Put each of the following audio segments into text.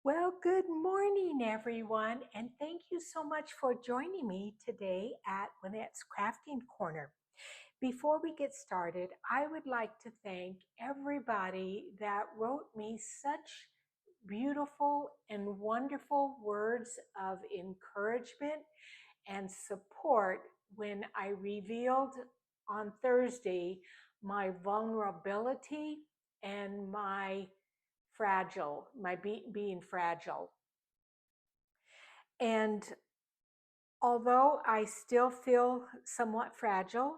Well, good morning, everyone, and thank you so much for joining me today at Juanette's Crafting Corner. Before we get started, I would like to thank everybody that wrote me such beautiful and wonderful words of encouragement and support when I revealed on Thursday my vulnerability and being fragile. And although I still feel somewhat fragile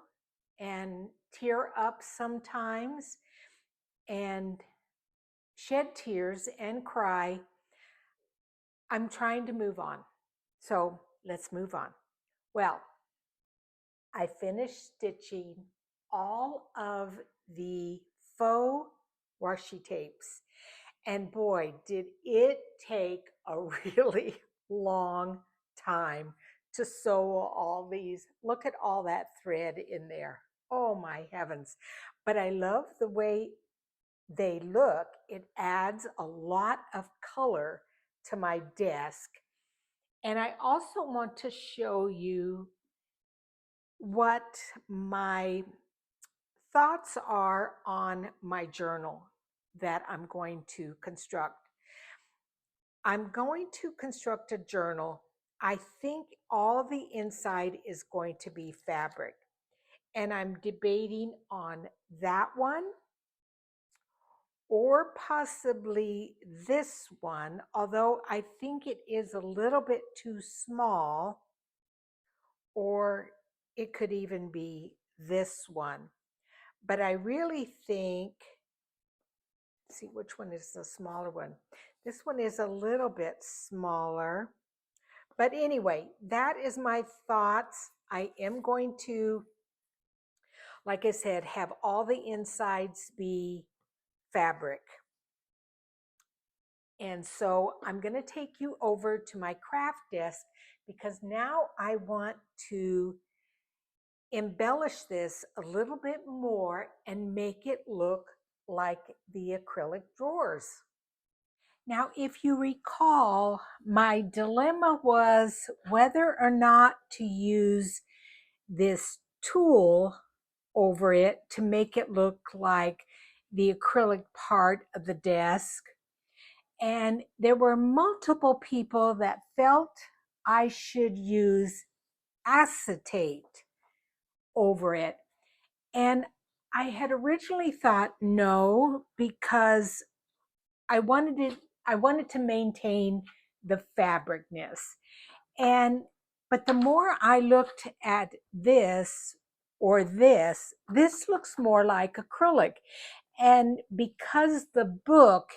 and tear up sometimes and shed tears and cry, I'm trying to move on. So let's move on. Well, I finished stitching all of the faux washi tapes. And boy, did it take a really long time to sew all these. Look at all that thread in there. Oh my heavens. But I love the way they look. It adds a lot of color to my desk. And I also want to show you what my thoughts are on my journal that I'm going to construct. I'm going to construct a journal. I think all the inside is going to be fabric. And I'm debating on that one or possibly this one, although I think it is a little bit too small, or it could even be this one. But I really think, see which one is the smaller one. This one is a little bit smaller. But anyway, that is my thoughts. I am going to, like I said, have all the insides be fabric. And so I'm going to take you over to my craft desk because now I want to embellish this a little bit more and make it look like the acrylic drawers. Now, if you recall, my dilemma was whether or not to use this tool over it to make it look like the acrylic part of the desk. And there were multiple people that felt I should use acetate over it. And I had originally thought no, because I wanted to maintain the fabricness. But the more I looked at this or this looks more like acrylic. And because the book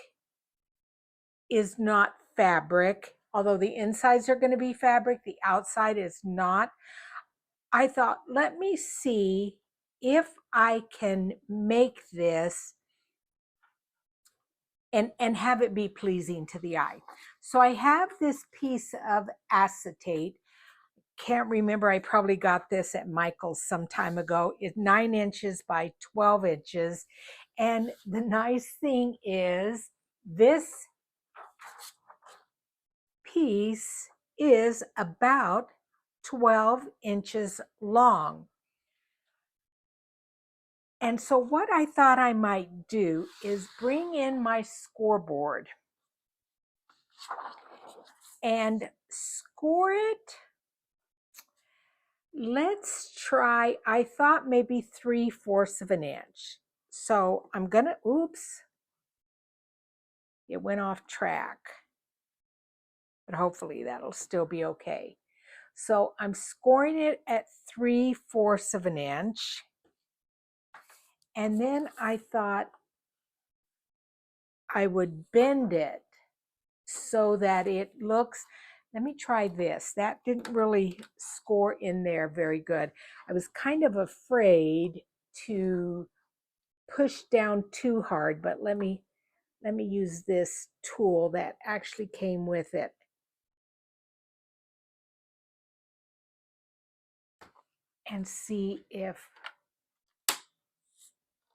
is not fabric, although the insides are going to be fabric, the outside is not, I thought, let me see if I can make this and have it be pleasing to the eye. So I have this piece of acetate. Can't remember, I probably got this at Michael's some time ago. It's 9 inches by 12 inches. And the nice thing is this piece is about 12 inches long. And so what I thought I might do is bring in my scoreboard and score it. Let's try, I thought maybe 3/4 of an inch. So I'm gonna, oops, it went off track, but hopefully that'll still be okay. So I'm scoring it at 3/4 of an inch. And then I thought I would bend it so that it looks, let me try this. That didn't really score in there very good. I was kind of afraid to push down too hard, but let me use this tool that actually came with it. And see if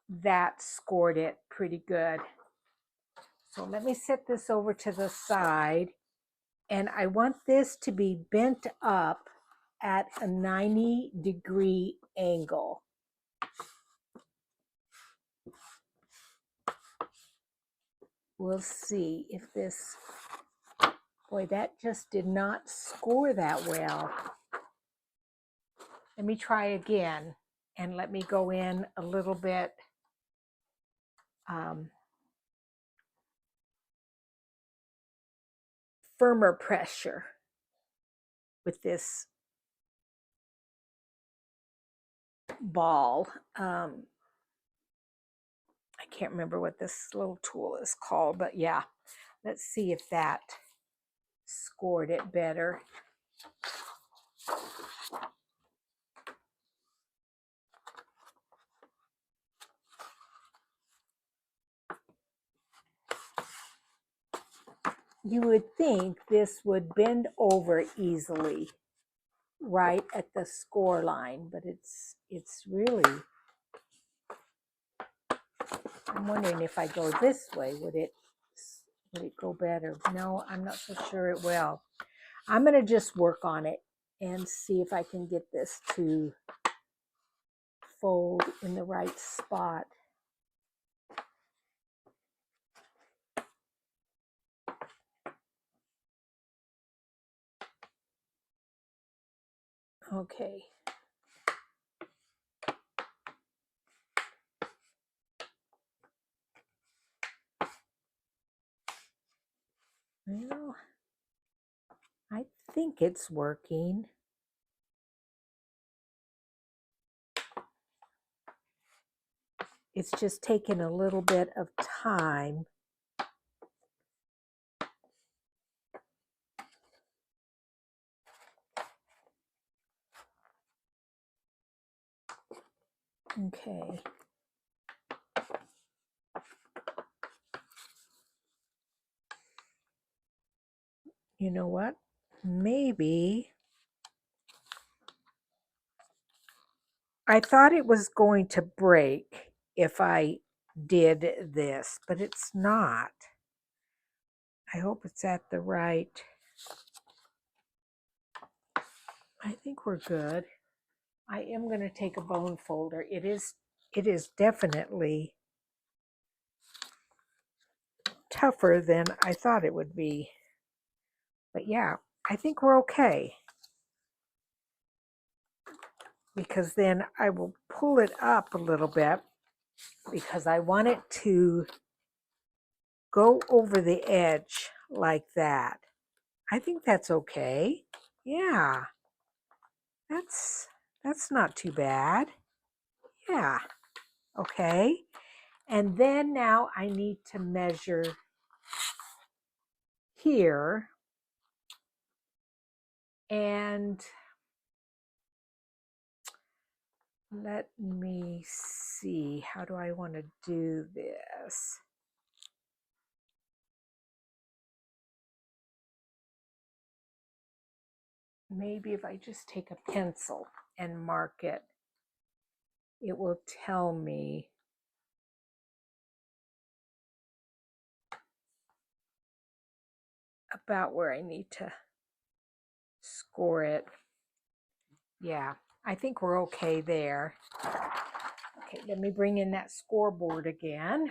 that scored it pretty good. So let me set this over to the side, and I want this to be bent up at a 90-degree angle. We'll see if this, boy, that just did not score that well. Let me try again, and let me go in a little bit firmer pressure with this ball. I can't remember what this little tool is called, but yeah, let's see if that scored it better. You would think this would bend over easily right at the score line, but it's really, I'm wondering if I go this way, would it go better? No, I'm not so sure it will. I'm going to just work on it and see if I can get this to fold in the right spot. Okay. Well, I think it's working. It's just taken a little bit of time. Okay. You know what? Maybe I thought it was going to break if I did this, but it's not. I hope it's at the right. I think we're good. I am going to take a bone folder. It is definitely tougher than I thought it would be. But yeah, I think we're okay. Because then I will pull it up a little bit because I want it to go over the edge like that. I think that's okay. Yeah, that's not too bad. Yeah, okay. And then now I need to measure here, and let me see, how do I want to do this? Maybe if I just take a pencil and mark it, it will tell me about where I need to score it. Yeah, I think we're okay there. Okay, let me bring in that scoreboard again.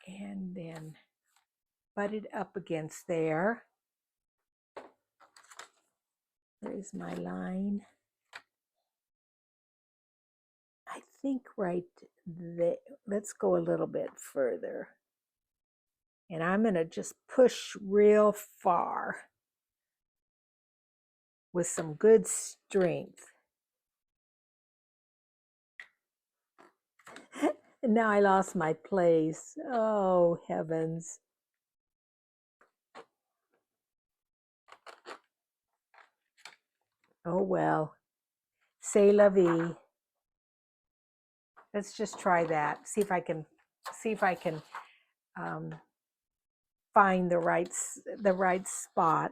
And then butt it up against there. Where is my line? I think right there. Let's go a little bit further. And I'm going to just push real far with some good strength. And now I lost my place. Oh, heavens. Oh, well. C'est la vie. Let's just try that. See if I can find the right spot.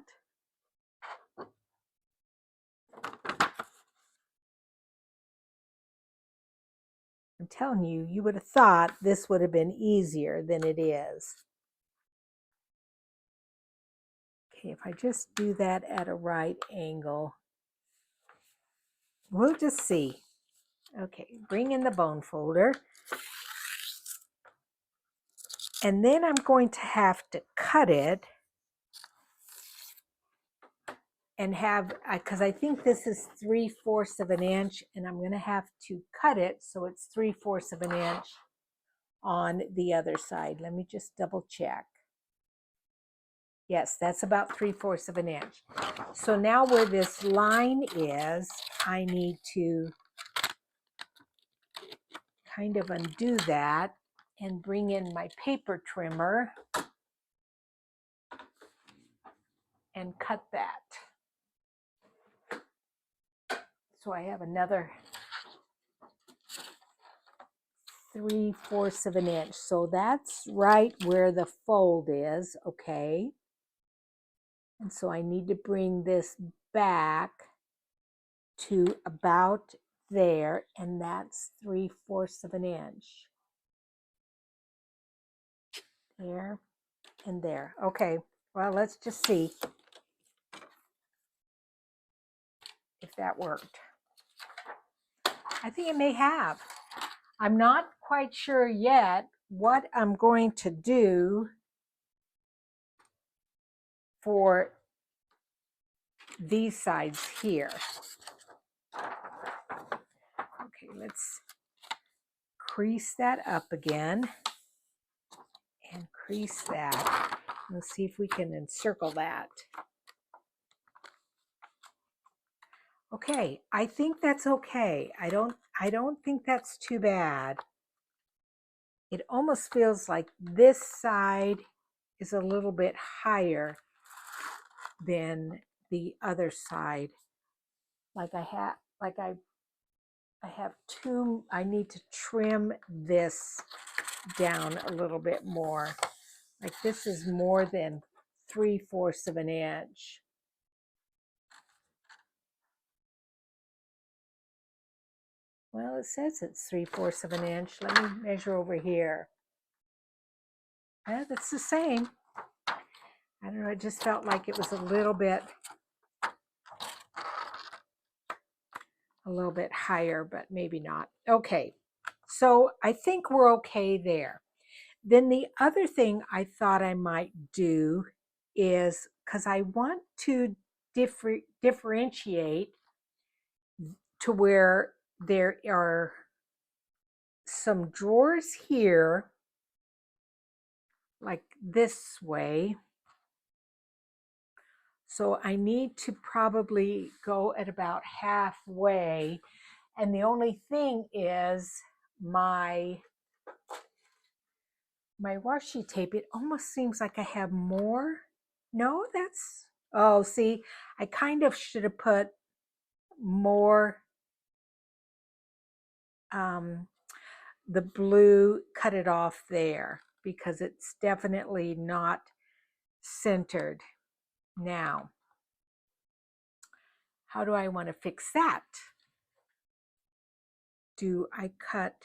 I'm telling you, you would have thought this would have been easier than it is. Okay, if I just do that at a right angle, we'll just see. Okay, bring in the bone folder. And then I'm going to have to cut it and have, because I think this is 3/4 of an inch, and I'm going to have to cut it so it's 3/4 of an inch on the other side. Let me just double check. Yes, that's about 3/4 of an inch. So now where this line is, I need to kind of undo that and bring in my paper trimmer and cut that. So I have another 3/4 of an inch. So that's right where the fold is, okay? And so I need to bring this back to about there, and that's 3/4 of an inch. There and there. Okay, well, let's just see if that worked. I think it may have. I'm not quite sure yet what I'm going to do for these sides here. Okay, let's crease that up again and crease that. Let's see if we can encircle that. Okay, I think that's okay. I don't think that's too bad. It almost feels like this side is a little bit higher than the other side. Like I have two, I need to trim this down a little bit more. Like this is more than 3/4 of an inch. Well, it says it's 3/4 of an inch. Let me measure over here. Yeah, that's the same. I don't know, it just felt like it was a little bit higher, but maybe not. Okay, so I think we're okay there. Then the other thing I thought I might do is, because I want to differentiate to where there are some drawers here, like this way. So I need to probably go at about halfway. And the only thing is my washi tape, it almost seems like I have more. No, that's, oh, see, I kind of should have put more the blue, cut it off there, because it's definitely not centered. Now, how do I want to fix that? Do I cut,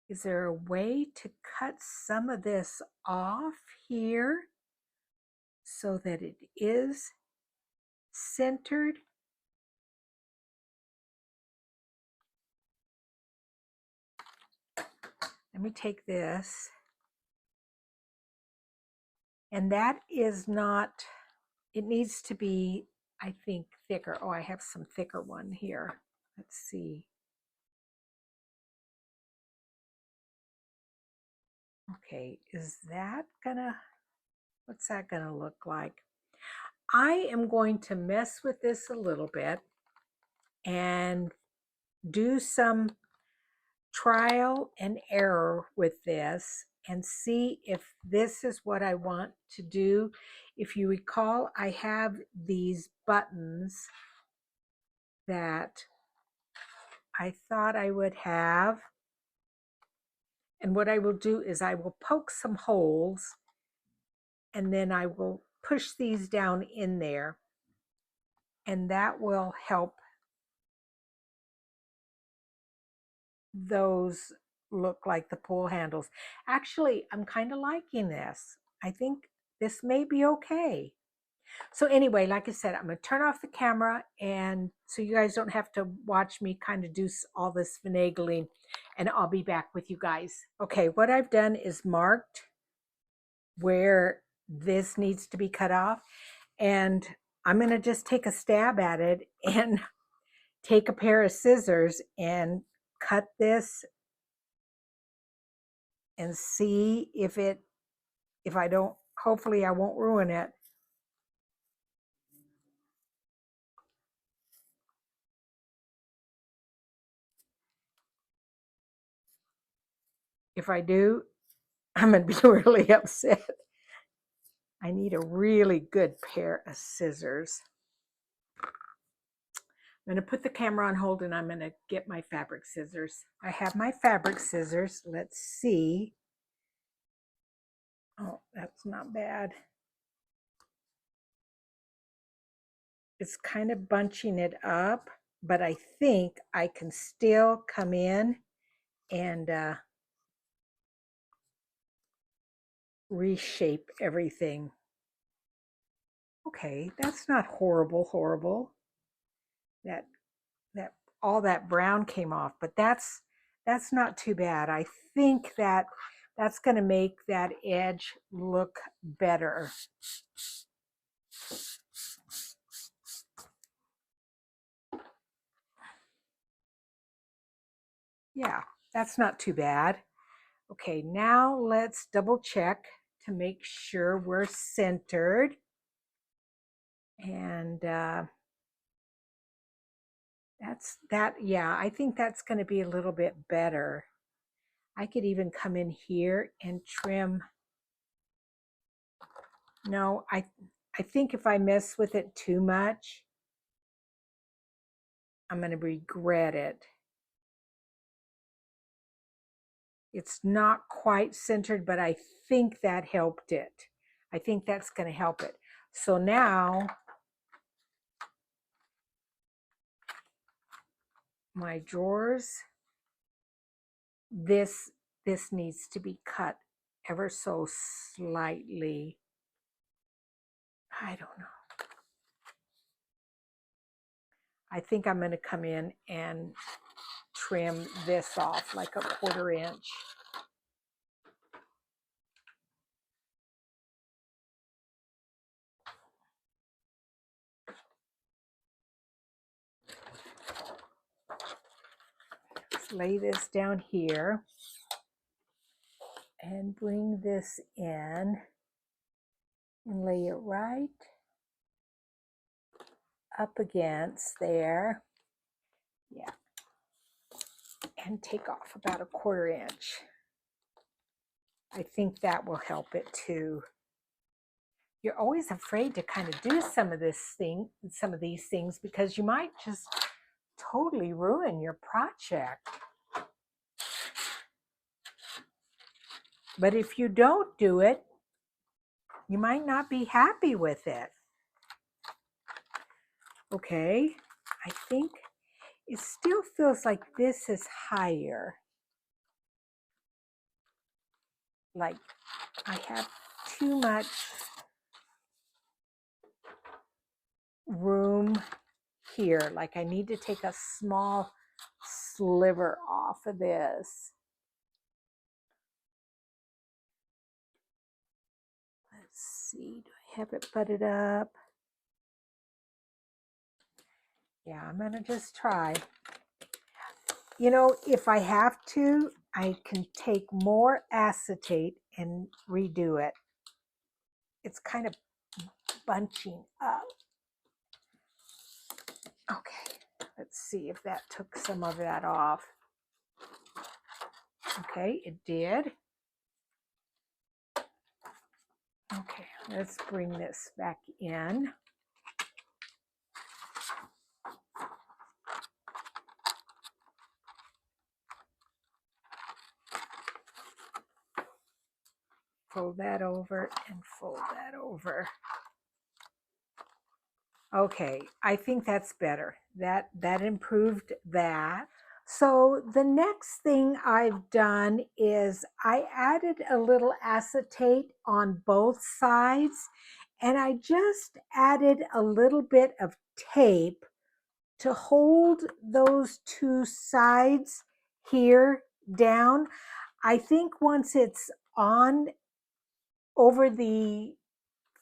is there a way to cut some of this off here so that it is centered? Let me take this. And that is not, it needs to be, I think, thicker. Oh, I have some thicker one here. Let's see. Okay, is that gonna, what's that gonna look like? I am going to mess with this a little bit and do some trial and error with this and see if this is what I want to do. If you recall, I have these buttons that I thought I would have. And what I will do is I will poke some holes and then I will push these down in there, and that will help those look like the pull handles. Actually, I'm kind of liking this. I think this may be okay. So anyway, like I said, I'm going to turn off the camera, and so you guys don't have to watch me kind of do all this finagling, and I'll be back with you guys. Okay, what I've done is marked where this needs to be cut off, and I'm going to just take a stab at it and take a pair of scissors and cut this and see if I don't, hopefully I won't ruin it. If I do, I'm going to be really upset. I need a really good pair of scissors. I'm going to put the camera on hold, and I'm going to get my fabric scissors. I have my fabric scissors. Let's see. Oh, that's not bad. It's kind of bunching it up, but I think I can still come in and reshape everything. Okay, that's not horrible. That all that brown came off, but that's not too bad. I think that's going to make that edge look better. Yeah, that's not too bad. Okay, now let's double check to make sure we're centered. And yeah, I think that's going to be a little bit better. I could even come in here and trim. No, I think if I mess with it too much, I'm going to regret it. It's not quite centered, but I think that helped it. I think that's going to help it. So now my drawers, this needs to be cut ever so slightly. I don't know. I think I'm going to come in and trim this off like a 1/4 inch. Let's lay this down here and bring this in and lay it right up against there. Yeah. And take off about a 1/4 inch. I think that will help it too. You're always afraid to kind of do some of these things, because you might just totally ruin your project. But if you don't do it, you might not be happy with it. Okay, I think it still feels like this is higher. Like I have too much room here. Like I need to take a small sliver off of this. Let's see, do I have it butted up? Yeah, I'm gonna just try. You know, if I have to, I can take more acetate and redo it. It's kind of bunching up. Okay, let's see if that took some of that off. Okay, it did. Okay, let's bring this back in. Fold that over and fold that over. Okay, I think that's better. That improved that. So the next thing I've done is I added a little acetate on both sides, and I just added a little bit of tape to hold those two sides here down. I think once it's on over the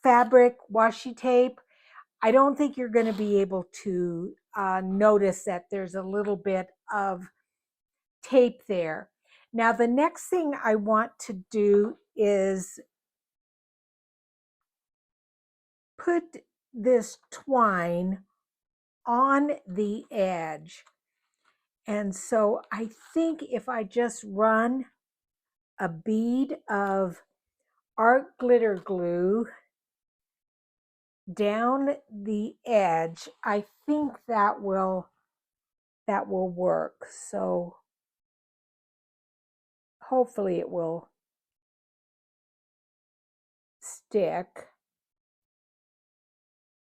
fabric washi tape, I don't think you're going to be able to notice that there's a little bit of tape there. Now, the next thing I want to do is put this twine on the edge. And so I think if I just run a bead of art glitter glue down the edge, I think that will work. So hopefully it will stick,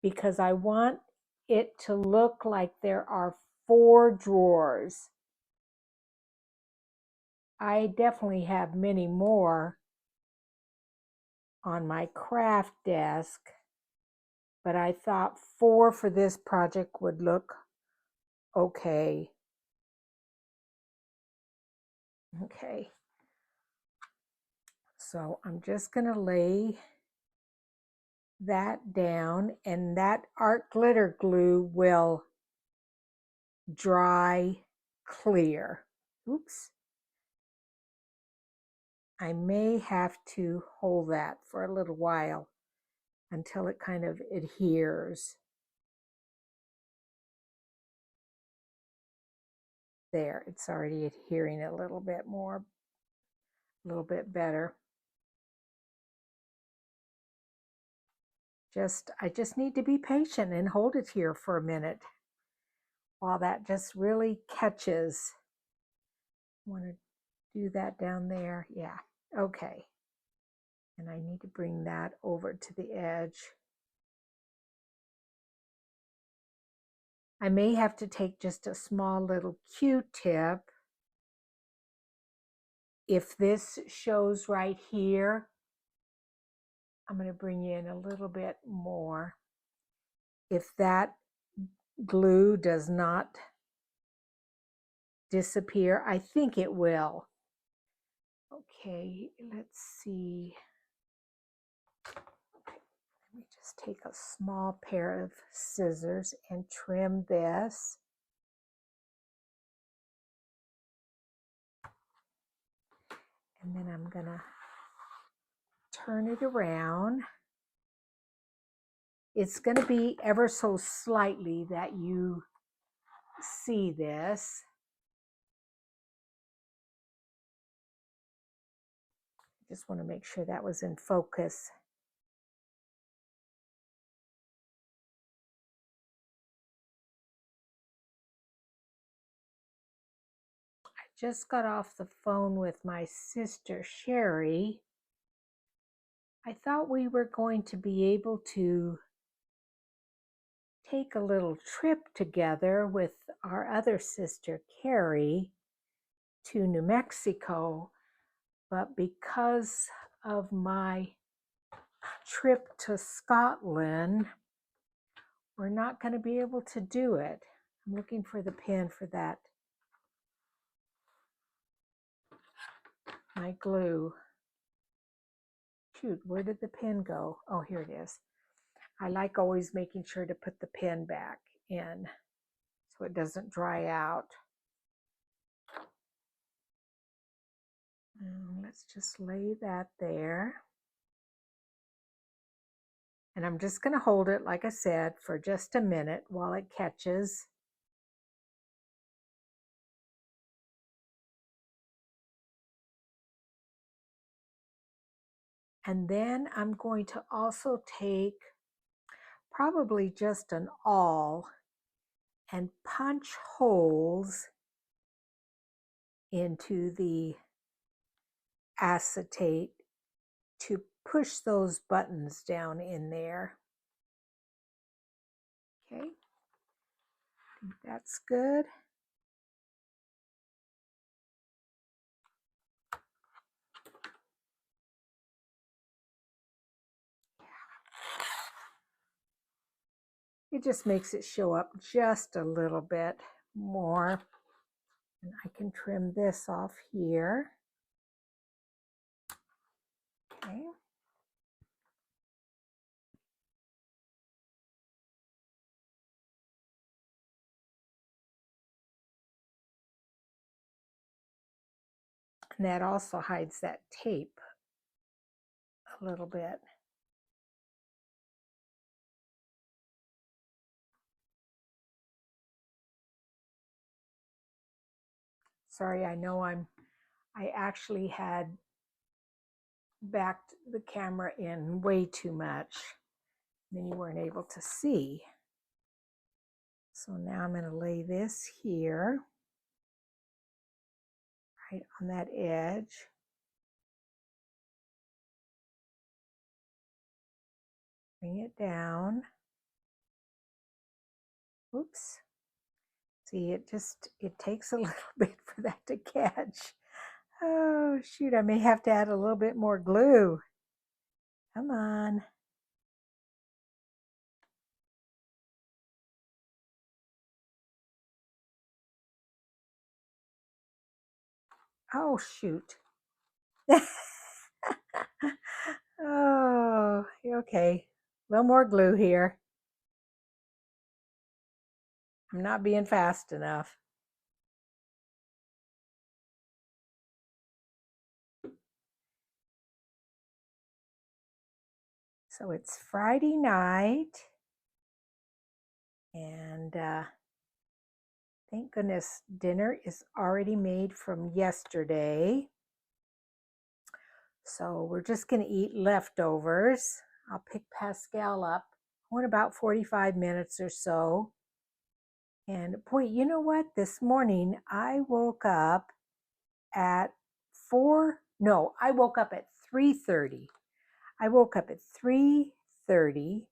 because I want it to look like there are 4 drawers. I definitely have many more on my craft desk, but I thought 4 for this project would look okay. Okay. So I'm just going to lay that down, and that art glitter glue will dry clear. Oops. I may have to hold that for a little while until it kind of adheres. There, it's already adhering a little bit more, a little bit better. I just need to be patient and hold it here for a minute while that just really catches. I want to do that down there. Yeah, okay. And I need to bring that over to the edge. I may have to take just a small little Q-tip. If this shows right here, I'm going to bring in a little bit more. If that glue does not disappear, I think it will. Okay, let's see. Let me just take a small pair of scissors and trim this. And then I'm going to turn it around. It's going to be ever so slightly that you see this. Just want to make sure that was in focus. I just got off the phone with my sister Sherry. I thought we were going to be able to take a little trip together with our other sister Carrie to New Mexico, but because of my trip to Scotland, we're not going to be able to do it. I'm looking for the pin for that. My glue. Shoot, where did the pin go? Oh, here it is. I like always making sure to put the pin back in so it doesn't dry out. And let's just lay that there. And I'm just going to hold it, like I said, for just a minute while it catches. And then I'm going to also take probably just an awl and punch holes into the acetate to push those buttons down in there. Okay, I think that's good. It just makes it show up just a little bit more. And I can trim this off here. Okay. And that also hides that tape a little bit. Sorry, I know I actually had backed the camera in way too much. Then you weren't able to see. So now I'm going to lay this here, right on that edge. Bring it down. Oops. See, it takes a little bit for that to catch. Oh, shoot, I may have to add a little bit more glue. Come on. Oh, shoot. Oh, okay. A little more glue here. I'm not being fast enough. So it's Friday night, and thank goodness dinner is already made from yesterday. So we're just going to eat leftovers. I'll pick Pascal up in about 45 minutes or so. And boy, you know what? This morning I woke up at 3:30. I woke up at 3:30.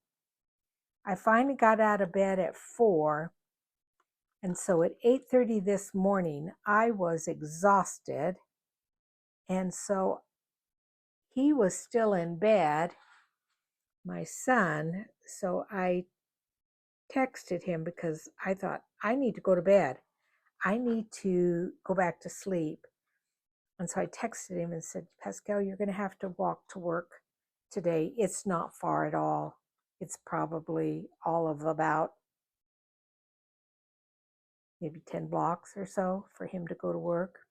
I finally got out of bed at 4. And so at 8:30 this morning, I was exhausted. And so he was still in bed, my son. So I texted him because I thought, I need to go to bed. I need to go back to sleep. And so I texted him and said, Pascal, you're going to have to walk to work today. It's not far at all. It's probably all of about maybe 10 blocks or so for him to go to work.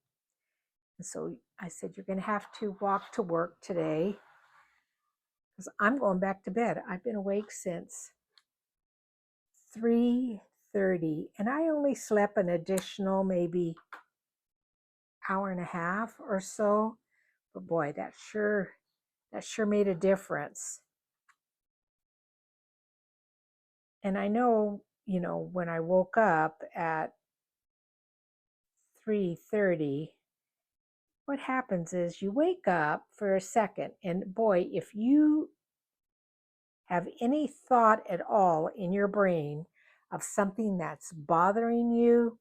And so I said, you're going to have to walk to work today because I'm going back to bed. I've been awake since 3:30 and I only slept an additional maybe hour and a half or so. But boy, that sure made a difference. And I know, when I woke up at 3:30, what happens is you wake up for a second, and boy, if you have any thought at all in your brain of something that's bothering you,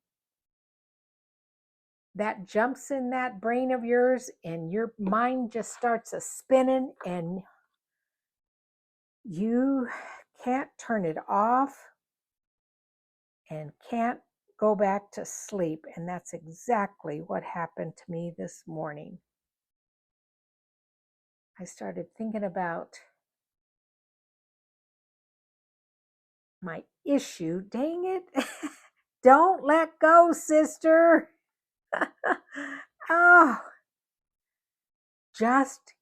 that jumps in that brain of yours and your mind just starts a spinning and you can't turn it off and can't go back to sleep. And that's exactly what happened to me this morning. I started thinking about my issue. Dang it. Don't let go, sister. Oh, just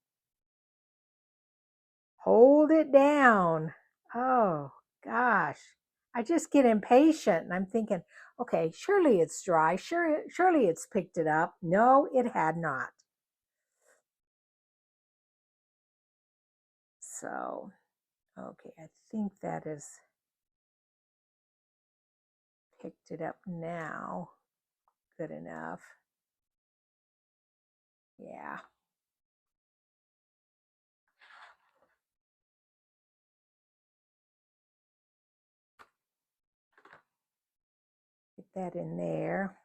hold it down. Oh, gosh. I just get impatient and I'm thinking, okay, surely it's dry. Surely it's picked it up. No, it had not. So, okay, I think that is picked it up now. Good enough. Yeah. Get that in there.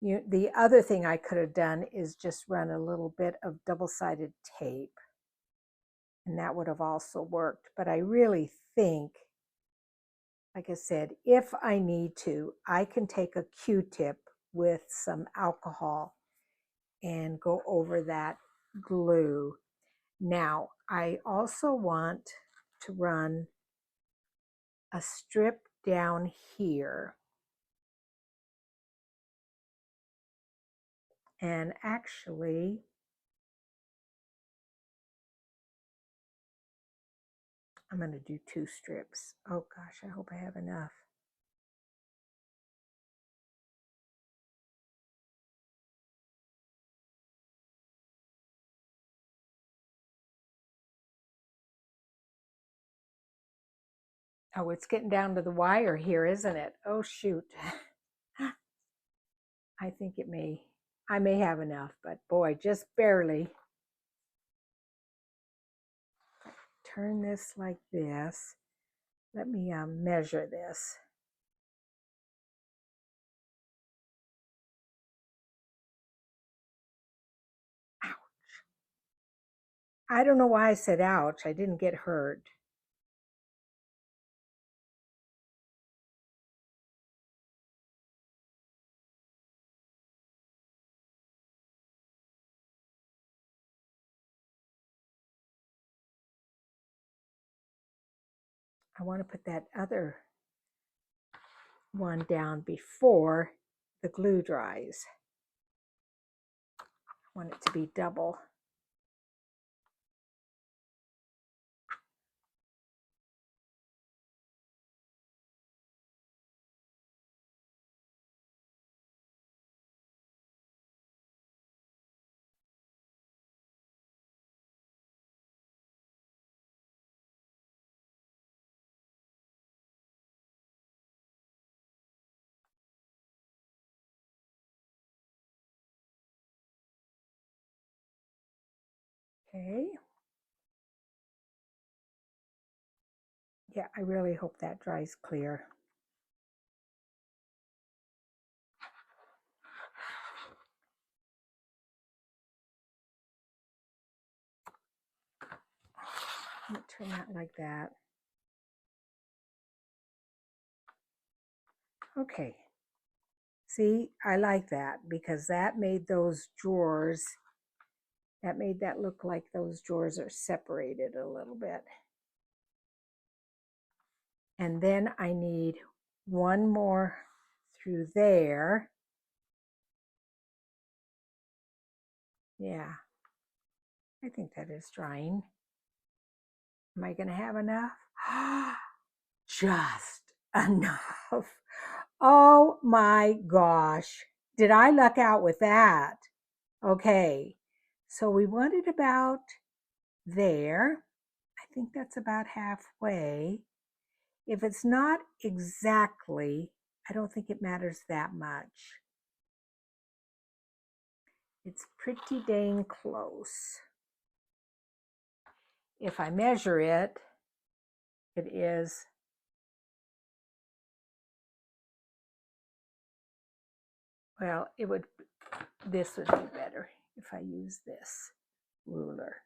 The other thing I could have done is just run a little bit of double-sided tape. And that would have also worked. But I really think like I said, if I need to, I can take a Q-tip with some alcohol and go over that glue. Now, I also want to run a strip down here. And actually, I'm going to do 2 strips. Oh gosh, I hope I have enough. Oh, it's getting down to the wire here, isn't it? Oh, shoot. I think I may have enough, but boy, just barely. Turn this like this. Let me measure this. Ouch. I don't know why I said ouch. I didn't get hurt. I want to put that other one down before the glue dries. I want it to be double. Okay. Yeah, I really hope that dries clear. I'm going to turn that like that. Okay. See, I like that because that made those drawers, that made that look like those drawers are separated a little bit. And then I need one more through there. Yeah, I think that is drying. Am I going to have enough? Just enough. Oh my gosh. Did I luck out with that? Okay, so we want it about there. I think that's about halfway. If it's not exactly, I don't think it matters that much. It's pretty dang close. If I measure it, it is well, this would be better if I use this ruler.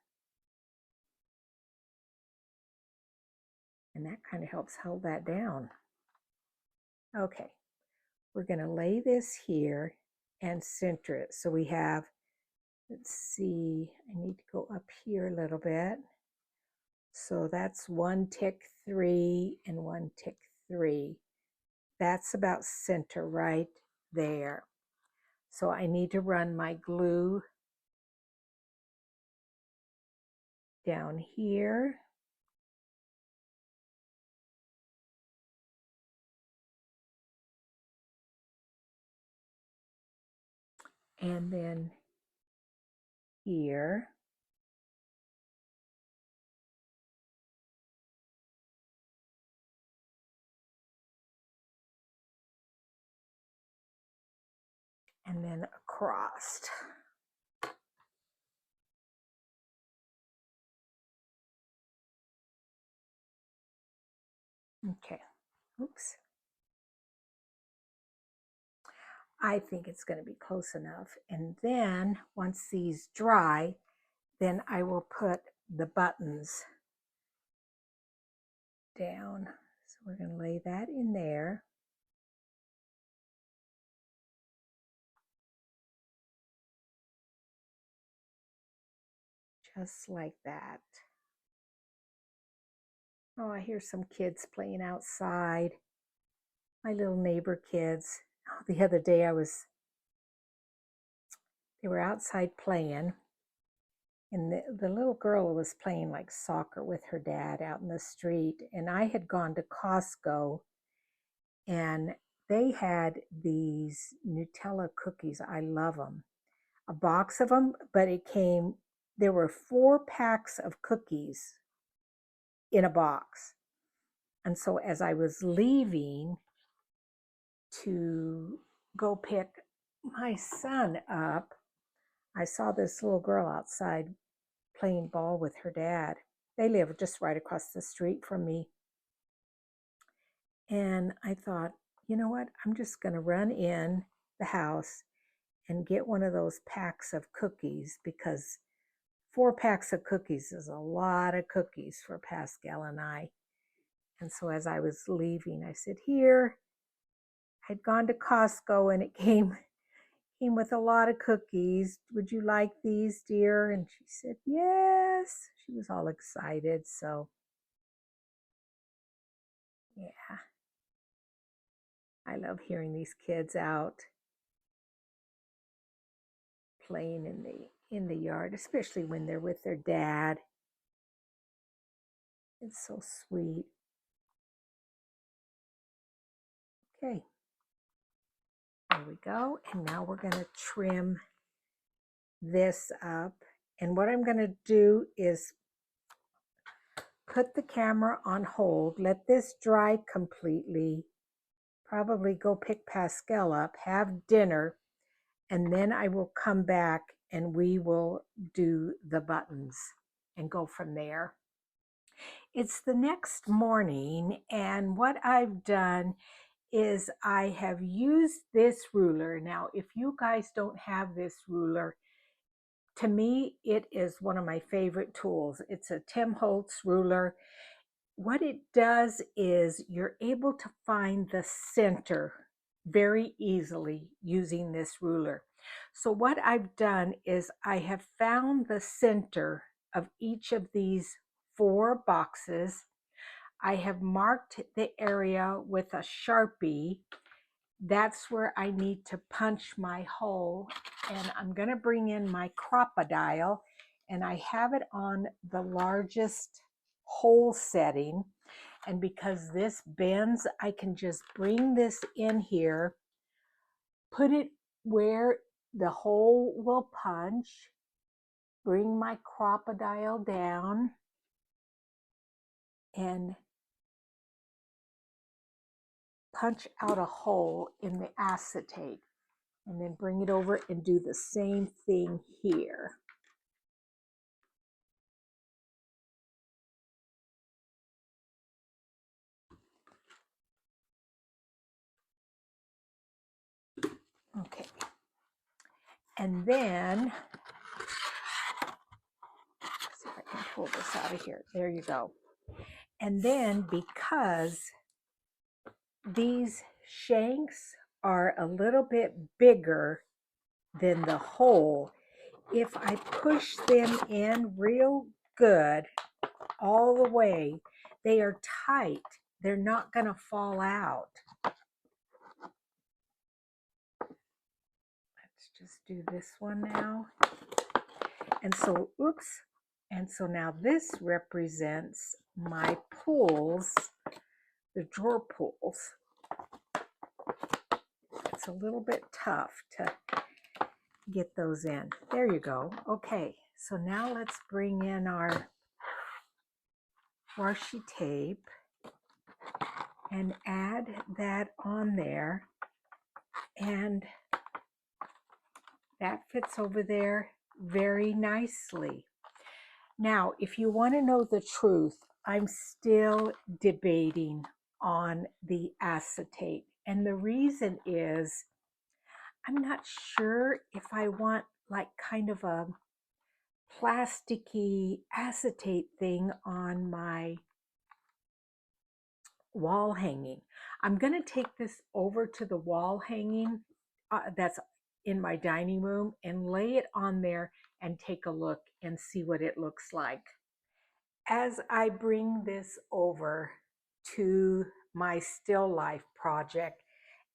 And that kind of helps hold that down. Okay, we're going to lay this here and center it. So we have, let's see, I need to go up here a little bit. So that's 1 tick 3 and 1 tick 3. That's about center right there. So I need to run my glue down here. And then here. And then across. Okay, oops. I think it's going to be close enough. And then once these dry, then I will put the buttons down. So So we're going to lay that in there. Just like that. Oh, I hear some kids playing outside. My little neighbor kids. Oh, the other day they were outside playing, and the little girl was playing like soccer with her dad out in the street, and I had gone to Costco, and they had these Nutella cookies. I love them. A box of them, but there were 4 packs of cookies in a box. And so as I was leaving to go pick my son up, I saw this little girl outside playing ball with her dad. They live just right across the street from me. And I thought, you know what? I'm just going to run in the house and get one of those packs of cookies, because 4 packs of cookies is a lot of cookies for Pascal and I. And so as I was leaving, I said, here, I'd gone to Costco and it came with a lot of cookies. Would you like these, dear? And she said, yes. She was all excited. So, yeah, I love hearing these kids out playing in the yard, especially when they're with their dad. It's so sweet. Okay, there we go. And now we're going to trim this up. And what I'm going to do is put the camera on hold, let this dry completely, probably go pick Pascal up, have dinner, and then I will come back and we will do the buttons and go from there. It's the next morning, and what I've done is I have used this ruler. Now, if you guys don't have this ruler, to me, it is one of my favorite tools. It's a Tim Holtz ruler. What it does is you're able to find the center very easily using this ruler. So what I've done is I have found the center of each of these 4 boxes. I have marked the area with a Sharpie. That's where I need to punch my hole, and I'm going to bring in my crocodile, and I have it on the largest hole setting. And because this bends, I can just bring this in here, put it where the hole will punch, bring my crocodile down, and punch out a hole in the acetate. And then bring it over and do the same thing here. Okay. And then, let's see if I can pull this out of here. There you go. And then, because these shanks are a little bit bigger than the hole, if I push them in real good all the way, they are tight. They're not going to fall out. Let's just do this one now. And so, oops. And so now this represents my pulls, the drawer pulls. It's a little bit tough to get those in. There you go. Okay, so now let's bring in our washi tape and add that on there. And that fits over there very nicely. Now, if you want to know the truth, I'm still debating on the acetate. And the reason is I'm not sure if I want like kind of a plasticky acetate thing on my wall hanging. I'm going to take this over to the wall hanging that's in my dining room and lay it on there and take a look and see what it looks like. As I bring this over to my still life project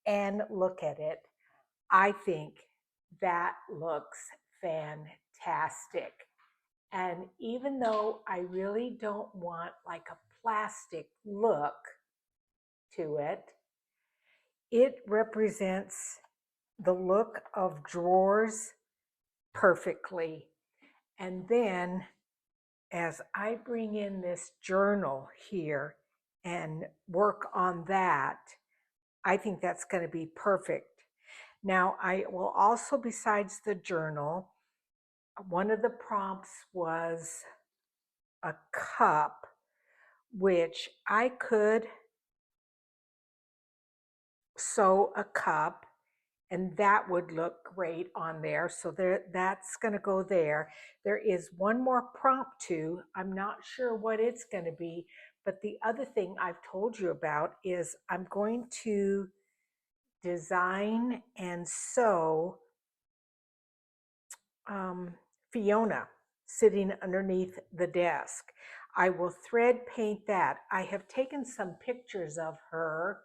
and look at it, I think that looks fantastic. And even though I really don't want like a plastic look to it, it represents the look of drawers perfectly. And then as I bring in this journal here and work on that, I think that's going to be perfect. Now, I will also, besides the journal, one of the prompts was a cup, which I could sew a cup and that would look great on there. So that's going to go there. There is one more prompt too. I'm not sure what it's going to be, but the other thing I've told you about is I'm going to design and sew Fiona sitting underneath the desk. I will thread paint that. I have taken some pictures of her.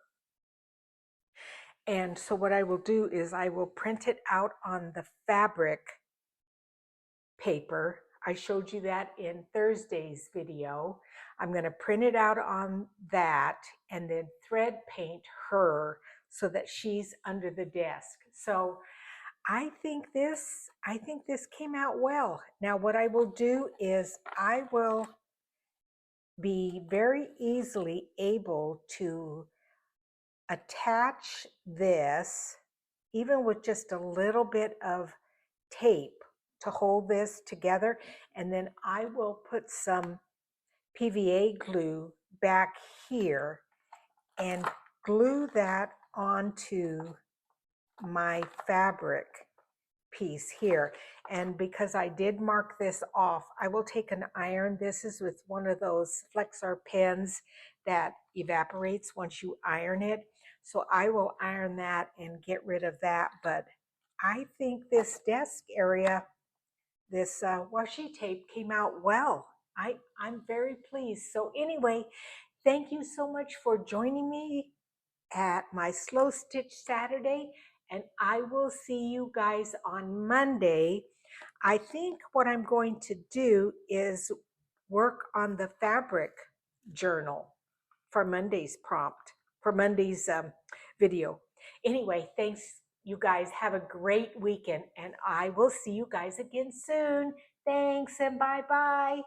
And so what I will do is I will print it out on the fabric paper. I showed you that in Thursday's video. I'm going to print it out on that and then thread paint her so that she's under the desk. So I think this came out well. Now what I will do is I will be very easily able to attach this even with just a little bit of tape to hold this together, and then I will put some PVA glue back here and glue that onto my fabric piece here. And because I did mark this off, I will take an iron. This is with one of those Flexar pens that evaporates once you iron it. So I will iron that and get rid of that. But I think this desk area, this washi tape came out well. I'm very pleased. So anyway, thank you so much for joining me at my Slow Stitch Saturday, and I will see you guys on Monday. I think what I'm going to do is work on the fabric journal for Monday's prompt, for Monday's video. Anyway, thanks, you guys. Have a great weekend, and I will see you guys again soon. Thanks, and bye-bye.